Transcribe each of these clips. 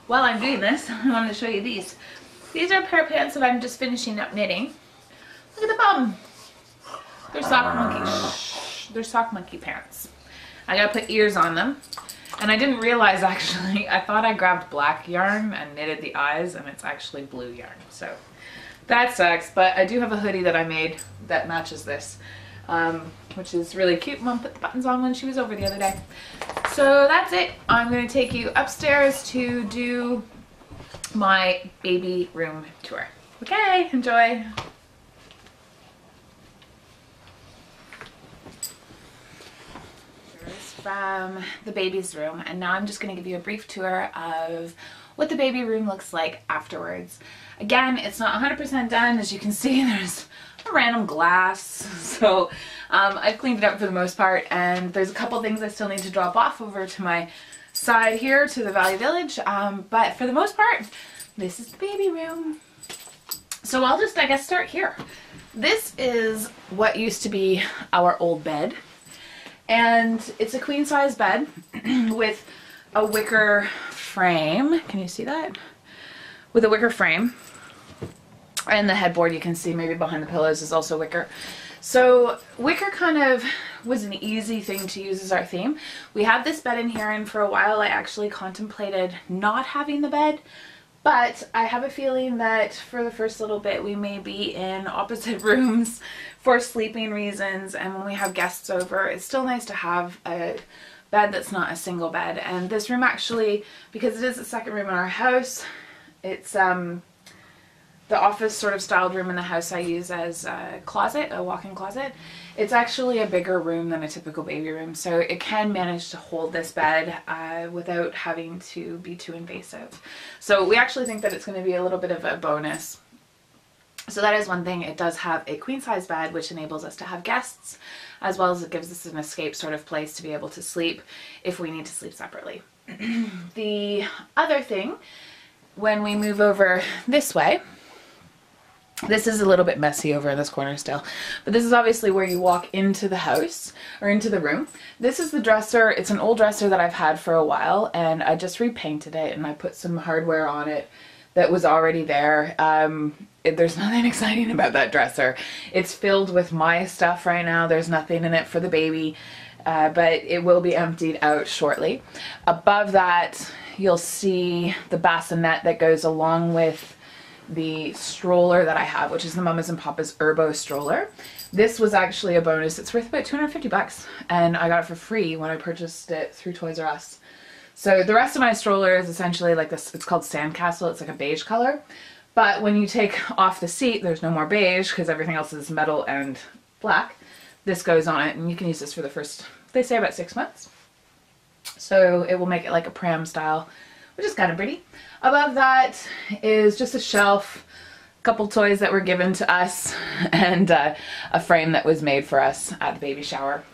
while I'm doing this, I wanted to show you these. These are a pair of pants that I'm just finishing up knitting. Look at the bottom. They're sock monkey. They're sock monkey pants. I gotta put ears on them. And I didn't realize, actually, I thought I grabbed black yarn and knitted the eyes, and it's actually blue yarn. So that sucks, but I do have a hoodie that I made that matches this, which is really cute. Mom put the buttons on when she was over the other day. So that's it. I'm going to take you upstairs to do my baby room tour. Okay, enjoy. From the baby's room, and now I'm just going to give you a brief tour of what the baby room looks like afterwards. Again, it's not 100% done. As you can see, there's a random glass, so I've cleaned it up for the most part, and there's a couple things I still need to drop off over to my side here to the Valley Village, but for the most part, this is the baby room. So I'll just, I guess, start here. This is what used to be our old bed. And it's a queen size bed with a wicker frame. Can you see that? With a wicker frame. And the headboard, you can see maybe behind the pillows, is also wicker. So wicker kind of was an easy thing to use as our theme. We had this bed in here, and for a while I actually contemplated not having the bed. But I have a feeling that for the first little bit we may be in opposite rooms for sleeping reasons, and when we have guests over, it's still nice to have a bed that's not a single bed. And this room actually, because it is the second room in our house, it's the office sort of styled room in the house I use as a closet, a walk-in closet. It's actually a bigger room than a typical baby room, so it can manage to hold this bed without having to be too invasive. So we actually think that it's going to be a little bit of a bonus. So that is one thing. It does have a queen size bed, which enables us to have guests, as well as it gives us an escape sort of place to be able to sleep if we need to sleep separately. The other thing, when we move over this way, this is a little bit messy over in this corner still, but this is obviously where you walk into the house or into the room. This is the dresser. It's an old dresser that I've had for a while, and I just repainted it and I put some hardware on it that was already there. There's nothing exciting about that dresser. It's filled with my stuff right now. There's nothing in it for the baby, but it will be emptied out shortly. Above that, you'll see the bassinet that goes along with the stroller that I have, which is the Mamas and Papas Erbo stroller. This was actually a bonus. It's worth about 250 bucks, and I got it for free when I purchased it through Toys R Us. So the rest of my stroller is essentially like this. It's called Sandcastle. It's like a beige color, but when you take off the seat, there's no more beige because everything else is metal and black. This goes on it, and you can use this for the first, they say, about 6 months. So it will make it like a pram style, which is kind of pretty. Above that is just a shelf, a couple toys that were given to us, and a frame that was made for us at the baby shower.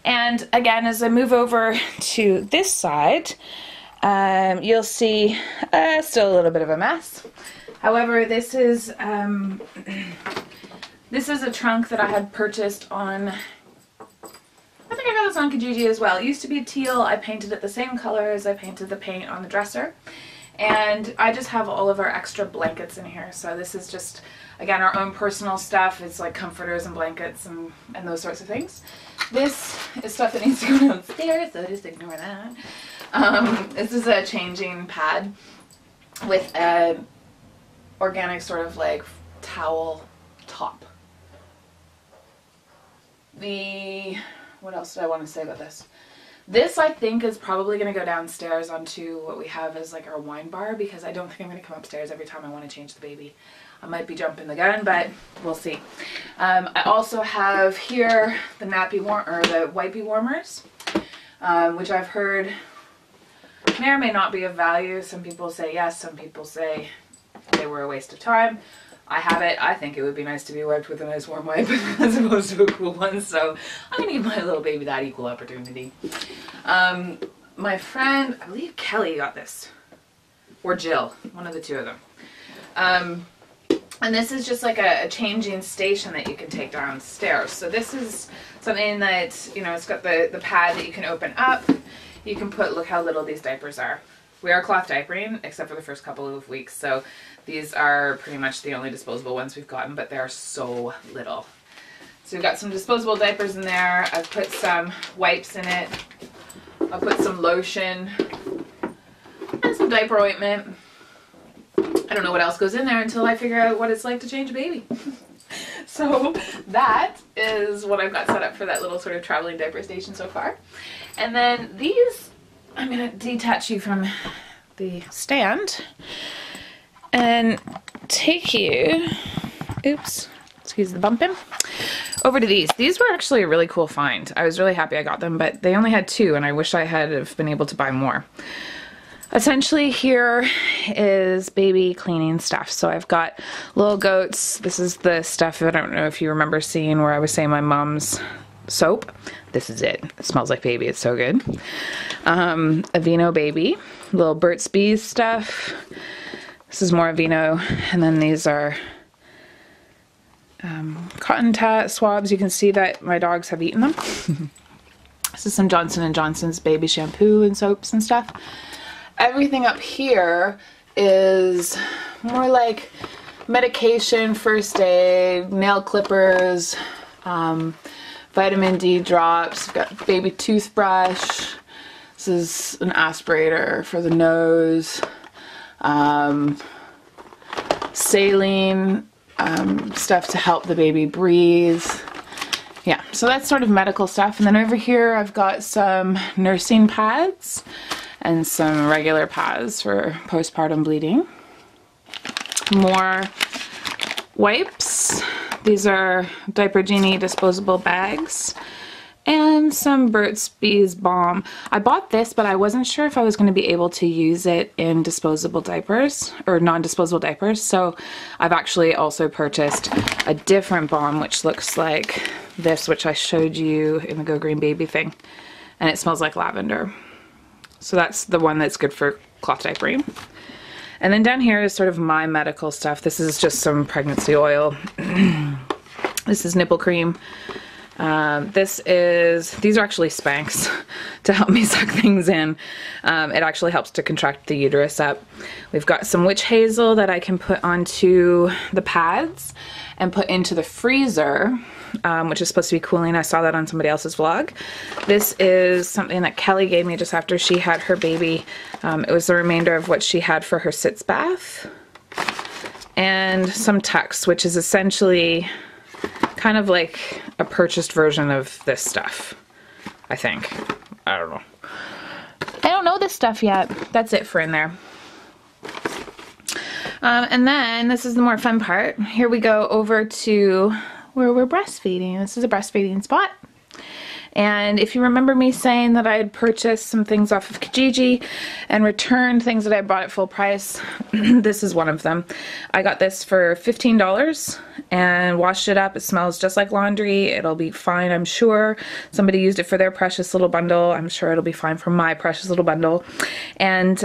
And again, as I move over to this side, you'll see still a little bit of a mess. However, this is a trunk that I had purchased on, I think I got this on Kijiji as well. It used to be teal. I painted it the same color as I painted the paint on the dresser. And I just have all of our extra blankets in here. So this is just, again, our own personal stuff. It's like comforters and blankets and those sorts of things. This is stuff that needs to go downstairs, so just ignore that. This is a changing pad with a organic sort of like towel top. What else did I want to say about this? This, I think, is probably going to go downstairs onto what we have as like our wine bar, because I don't think I'm going to come upstairs every time I want to change the baby. I might be jumping the gun, but we'll see. I also have here the nappy the wipey warmers, which I've heard may or may not be of value. Some people say yes, some people say they were a waste of time. I have it. I think it would be nice to be wiped with a nice warm wipe as opposed to a cool one, so I'm going to give my little baby that equal opportunity. My friend, I believe Kelly got this, or Jill, one of the two of them. And this is just like a changing station that you can take downstairs. So this is something that, you know, it's got the pad that you can open up. You can put, look how little these diapers are. We are cloth diapering, except for the first couple of weeks, so these are pretty much the only disposable ones we've gotten, but they are so little. So we've got some disposable diapers in there. I've put some wipes in it. I'll put some lotion and some diaper ointment. I don't know what else goes in there until I figure out what it's like to change a baby. So that is what I've got set up for that little sort of traveling diaper station so far. And then these, I'm going to detach you from the stand and take you, oops, excuse the bumping, over to these. These were actually a really cool find. I was really happy I got them, but they only had 2 and I wish I had have been able to buy more. Essentially here is baby cleaning stuff. So I've got little goats. This is the stuff, I don't know if you remember seeing where I was saying my mom's soap. This is it. It smells like baby. It's so good. Aveeno baby. Little Burt's Bees stuff. This is more Aveeno. And then these are cotton swabs. You can see that my dogs have eaten them. This is some Johnson & Johnson's baby shampoo and soaps and stuff. Everything up here is more like medication, first aid, nail clippers, vitamin D drops. We've got baby toothbrush. This is an aspirator for the nose. Saline, stuff to help the baby breathe. Yeah, so that's sort of medical stuff. And then over here I've got some nursing pads and some regular pads for postpartum bleeding. More wipes. These are Diapergenie disposable bags. And some Burt's Bees balm. I bought this, but I wasn't sure if I was going to be able to use it in disposable diapers, or non-disposable diapers, so I've actually also purchased a different balm, which looks like this, which I showed you in the Go Green Baby thing, and it smells like lavender. So that's the one that's good for cloth diapering. And then down here is sort of my medical stuff. This is just some pregnancy oil. This is nipple cream. These are actually Spanx to help me suck things in. It actually helps to contract the uterus up. We've got some witch hazel that I can put onto the pads and put into the freezer, which is supposed to be cooling. I saw that on somebody else's vlog. This is something that Kelly gave me just after she had her baby. It was the remainder of what she had for her sitz bath. And some Tux, which is essentially kind of like a purchased version of this stuff, I think. I don't know. I don't know this stuff yet. That's it for in there. And then this is the more fun part. Here we go over to where we're breastfeeding. This is a breastfeeding spot. And if you remember me saying that I had purchased some things off of Kijiji and returned things that I bought at full price, this is one of them. I got this for $15 and washed it up. It smells just like laundry. It'll be fine, I'm sure. Somebody used it for their precious little bundle. I'm sure it'll be fine for my precious little bundle. And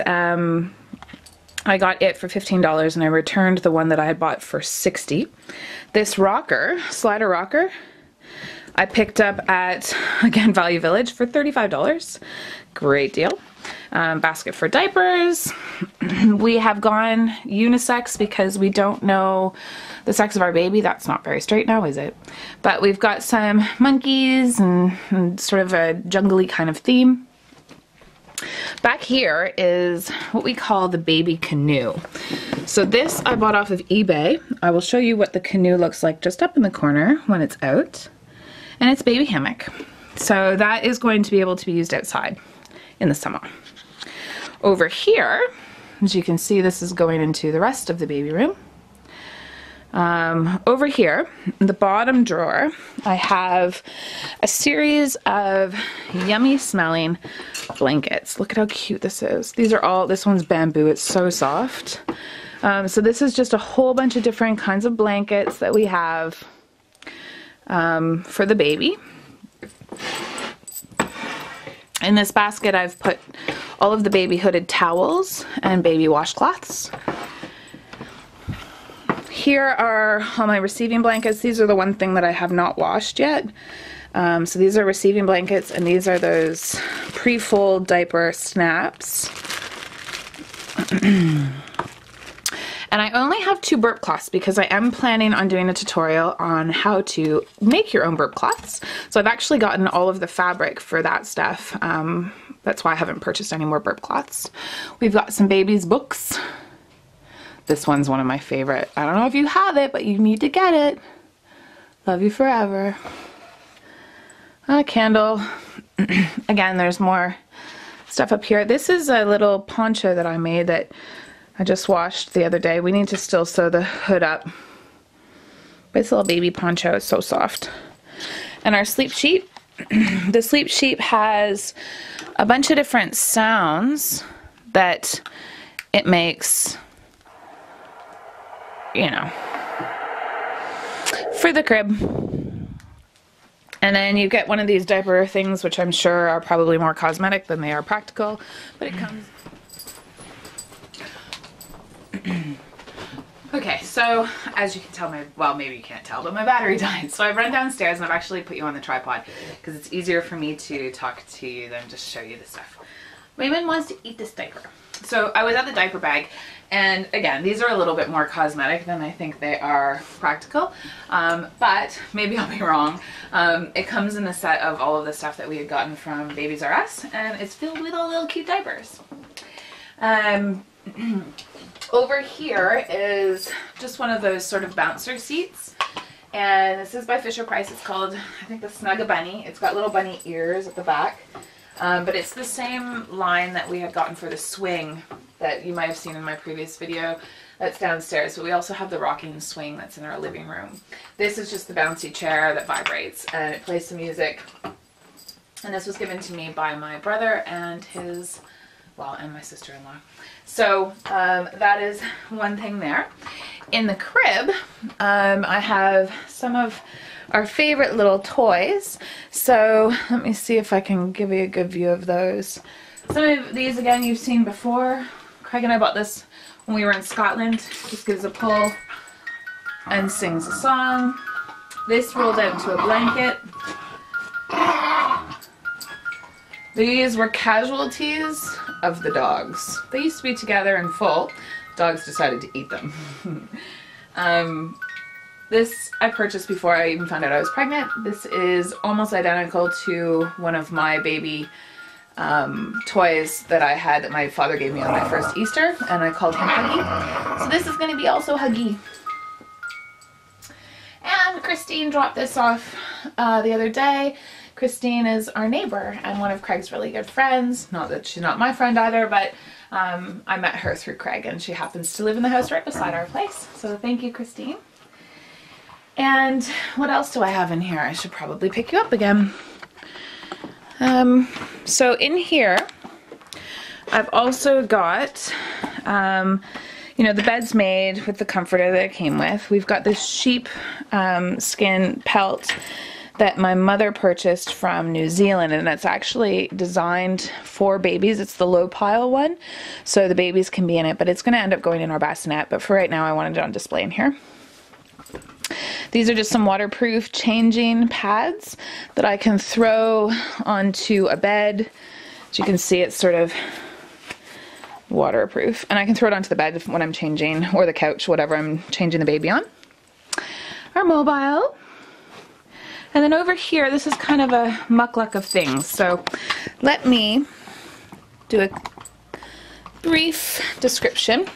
I got it for $15 and I returned the one that I had bought for $60. This rocker, slider rocker, I picked up at, again, Value Village for $35. Great deal. Basket for diapers. We have gone unisex because we don't know the sex of our baby. That's not very straight now, is it? But we've got some monkeys and sort of a jungly kind of theme. Back here is what we call the baby canoe. So this I bought off of eBay. I will show you what the canoe looks like just up in the corner when it's out. And it's baby hammock. So that is going to be able to be used outside in the summer. Over here, as you can see, this is going into the rest of the baby room. Over here, in the bottom drawer, I have a series of yummy smelling blankets. Look at how cute this is. These are all, this one's bamboo, it's so soft. So this is just a whole bunch of different kinds of blankets that we have for the baby. In this basket I've put all of the baby hooded towels and baby washcloths. Here are all my receiving blankets. These are the one thing that I have not washed yet. So these are receiving blankets and these are those pre-fold diaper snaps. And I only have 2 burp cloths because I am planning on doing a tutorial on how to make your own burp cloths. So I've actually gotten all of the fabric for that stuff. That's why I haven't purchased any more burp cloths. We've got some babies' books. This one's one of my favorite. I don't know if you have it, but you need to get it. Love you forever. A candle. Again, there's more stuff up here. This is a little poncho that I made that I just washed the other day. We need to still sew the hood up. This little baby poncho is so soft. And our sleep sheet. The sleep sheet has a bunch of different sounds that it makes, you know, for the crib. And then you get one of these diaper things, which I'm sure are probably more cosmetic than they are practical, but it comes... Okay, so as you can tell, well, maybe you can't tell, but my battery died. So I've run downstairs and I've actually put you on the tripod because it's easier for me to talk to you than just show you the stuff. Raymond wants to eat this diaper. So I was at the diaper bag, and again, these are a little bit more cosmetic than I think they are practical, but maybe I'll be wrong. It comes in a set of all of the stuff that we had gotten from Babies R Us, and it's filled with all little cute diapers. Over here is just one of those sort of bouncer seats, and this is by Fisher-Price. It's called, I think, the Snug-A-Bunny. It's got little bunny ears at the back, but it's the same line that we had gotten for the swing that you might have seen in my previous video. That's downstairs, but we also have the rocking swing that's in our living room. This is just the bouncy chair that vibrates and it plays some music, and this was given to me by my brother and his, well, and my sister-in-law. So that is one thing there. In the crib, I have some of our favorite little toys. So let me see if I can give you a good view of those. Some of these, again, you've seen before. Craig and I bought this when we were in Scotland. Just gives a pull and sings a song. This rolls out into a blanket. These were casualties of the dogs. They used to be together and full. Dogs decided to eat them. This I purchased before I even found out I was pregnant. This is almost identical to one of my baby toys that I had that my father gave me on my first Easter, and I called him Huggy. So this is going to be also Huggy. And Christine dropped this off the other day. Christine is our neighbor and one of Craig's really good friends. Not that she's not my friend either, but I met her through Craig, and she happens to live in the house right beside our place. So thank you, Christine. And what else do I have in here? I should probably pick you up again. So in here, I've also got, you know, the bed's made with the comforter that it came with. We've got this sheep skin pelt that my mother purchased from New Zealand, and it's actually designed for babies. It's the low pile one, so the babies can be in it, but it's going to end up going in our bassinet. But for right now, I wanted it on display in here. These are just some waterproof changing pads that I can throw onto a bed. As you can see, it's sort of waterproof, and I can throw it onto the bed when I'm changing, or the couch, whatever I'm changing the baby on. Our mobile. And then over here, this is kind of a muckluck of things. So let me do a brief description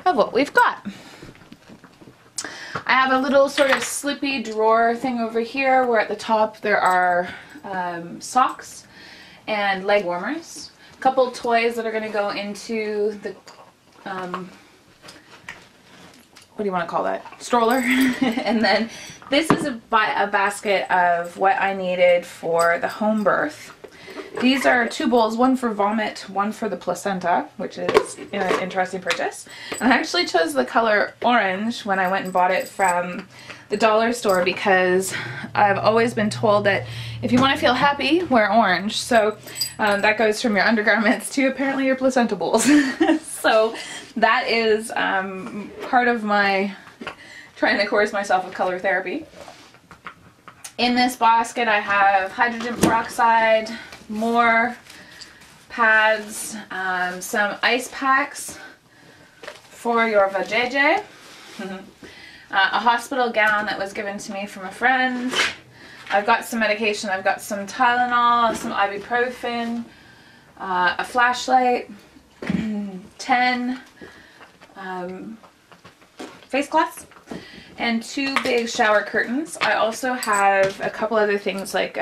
of what we've got. I have a little sort of slippy drawer thing over here where at the top there are socks and leg warmers. A couple toys that are going to go into the, what do you want to call that? Stroller. And then this is a basket of what I needed for the home birth. These are 2 bowls, one for vomit, one for the placenta, which is an interesting purchase. And I actually chose the color orange when I went and bought it from the dollar store because I've always been told that if you want to feel happy, wear orange. So that goes from your undergarments to apparently your placenta bowls. So that is part of my trying to course myself with color therapy. In this basket I have hydrogen peroxide, more pads, some ice packs for your vajayjay, a hospital gown that was given to me from a friend. I've got some medication. I've got some Tylenol, some ibuprofen, a flashlight, 10 face cloths, and 2 big shower curtains. I also have a couple other things like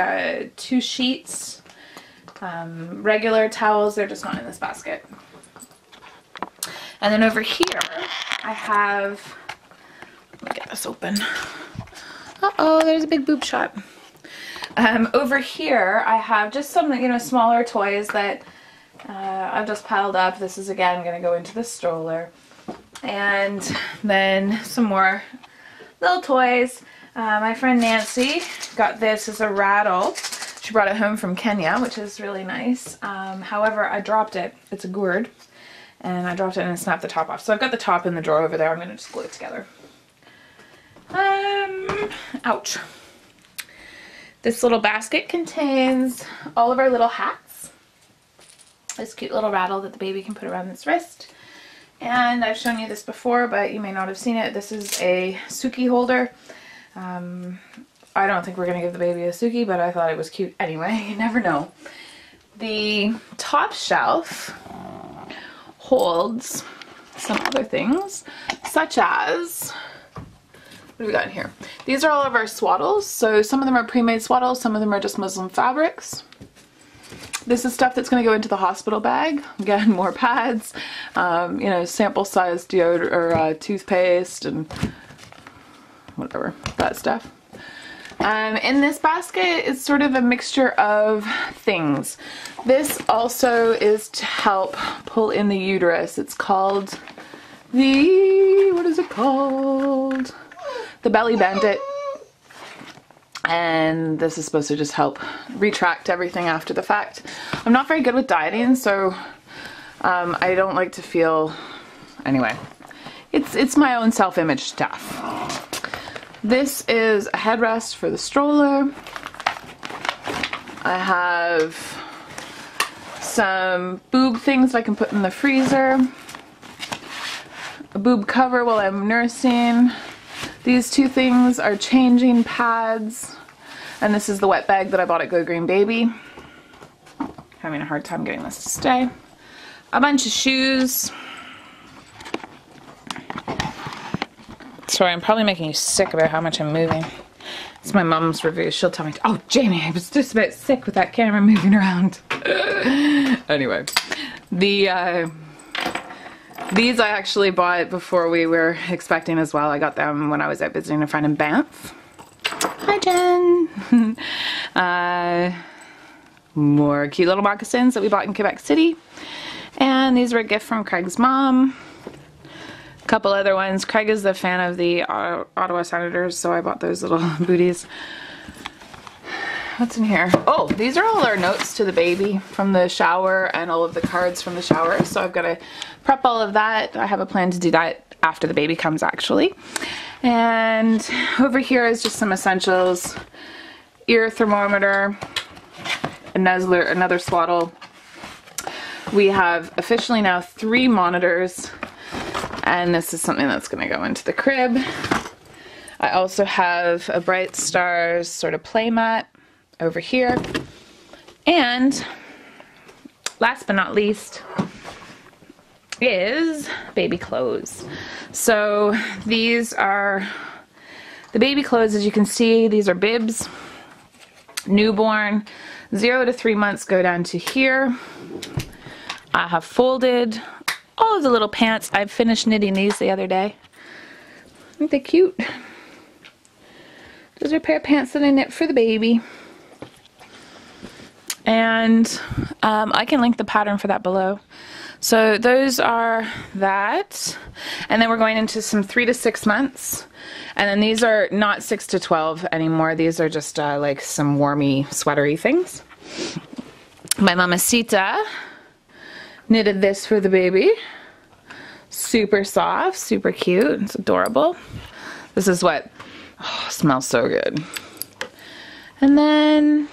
2 sheets, regular towels. They're just not in this basket. And then over here I have, let me get this open. Uh-oh, there's a big boob shot. Over here I have just some, you know, smaller toys that I've just piled up. This is again going to go into the stroller. And then some more little toys. My friend Nancy got this as a rattle. She brought it home from Kenya, which is really nice. However, I dropped it. It's a gourd. And I dropped it and snapped the top off. So I've got the top in the drawer over there. I'm going to just glue it together. Ouch. This little basket contains all of our little hats. This cute little rattle that the baby can put around its wrist. And I've shown you this before, but you may not have seen it. This is a Suki holder. I don't think we're going to give the baby a Suki, but I thought it was cute anyway. You never know. The top shelf holds some other things, such as, what do we got in here? These are all of our swaddles. So some of them are pre-made swaddles, some of them are just Muslim fabrics. This is stuff that's going to go into the hospital bag. Again, more pads, you know, sample size deodorant or toothpaste and whatever, that stuff. In this basket is sort of a mixture of things. This also is to help pull in the uterus. It's called the, what is it called? The Belly Bandit. And this is supposed to just help retract everything after the fact. I'm not very good with dieting, so I don't like to feel, anyway, it's my own self-image stuff. This is a headrest for the stroller. I have some boob things I can put in the freezer. A boob cover while I'm nursing. These 2 things are changing pads. And this is the wet bag that I bought at Go Green Baby. Having a hard time getting this to stay. A bunch of shoes. Sorry, I'm probably making you sick about how much I'm moving. It's my mom's review. She'll tell me, oh, Jamie, I was just about sick with that camera moving around. Anyway, these I actually bought before we were expecting as well. I got them when I was out visiting a friend in Banff. Hi, Jen. More cute little moccasins that we bought in Quebec City. And these were a gift from Craig's mom. A couple other ones. Craig is the fan of the Ottawa Senators, so I bought those little booties. What's in here? Oh, these are all our notes to the baby from the shower and all of the cards from the shower. So I've got to prep all of that. I have a plan to do that after the baby comes, actually. And over here is just some essentials. Ear thermometer, a nuzzler, another swaddle. We have officially now 3 monitors. And this is something that's going to go into the crib. I also have a Bright Stars sort of play mat over here. And last but not least is baby clothes. So these are the baby clothes. As you can see, these are bibs. Newborn, 0 to 3 months go down to here. I have folded all of the little pants. I finished knitting these the other day. Aren't they cute? Those are a pair of pants that I knit for the baby. And I can link the pattern for that below. So those are that. And then we're going into some 3 to 6 months. And then these are not 6 to 12 anymore. These are just like some warmy, sweatery things. My mamacita knitted this for the baby. Super soft, super cute. It's adorable. This is what, oh, smells so good. And then,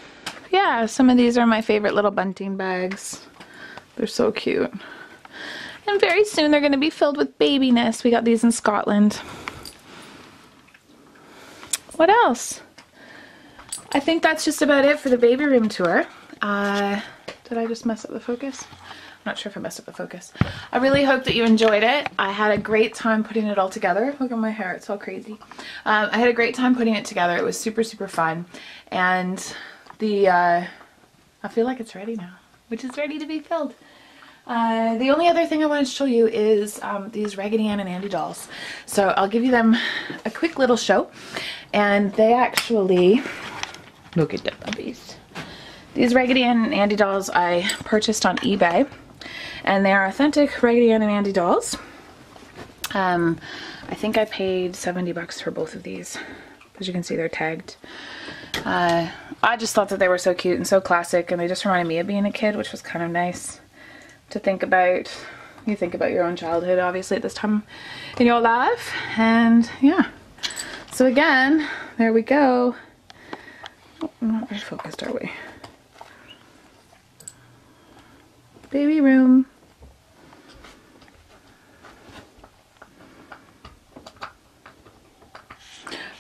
yeah, some of these are my favorite little bunting bags. They're so cute. And very soon they're going to be filled with baby nests. We got these in Scotland. What else? I think that's just about it for the baby room tour. Did I just mess up the focus? I'm not sure if I messed up the focus. I really hope that you enjoyed it. I had a great time putting it all together. Look at my hair, it's all crazy. I had a great time putting it together. It was super, super fun. And I feel like it's ready now, which is ready to be filled. The only other thing I wanted to show you is these Raggedy Ann and Andy dolls. So I'll give you them a quick little show. And they actually, look at the puppies. These Raggedy Ann and Andy dolls I purchased on eBay. And they are authentic Raggedy Ann and Andy dolls. I think I paid 70 bucks for both of these. As you can see, they're tagged. I just thought that they were so cute and so classic, and they just reminded me of being a kid, which was kind of nice to think about. You think about your own childhood, obviously, at this time in your life. And yeah. So again, there we go. Oh, not very focused, are we? Baby room.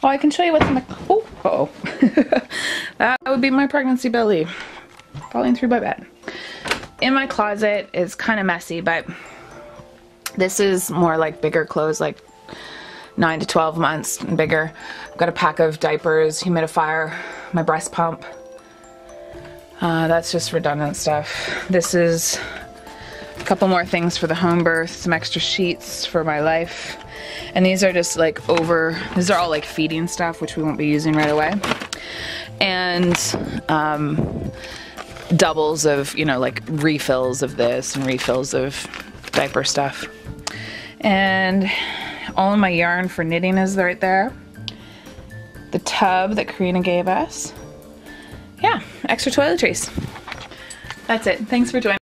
Oh, I can show you what's in my, oh, uh-oh. That would be my pregnancy belly falling through my bed. In my closet is kind of messy, but this is more like bigger clothes, like 9 to 12 months and bigger. I've got a pack of diapers, humidifier, my breast pump. That's just redundant stuff. This is a couple more things for the home birth, some extra sheets for my life. And these are just like these are all like feeding stuff, which we won't be using right away. And doubles of, you know, like refills of this and refills of diaper stuff. And all of my yarn for knitting is right there. The tub that Karina gave us. Yeah, extra toiletries. That's it. Thanks for joining.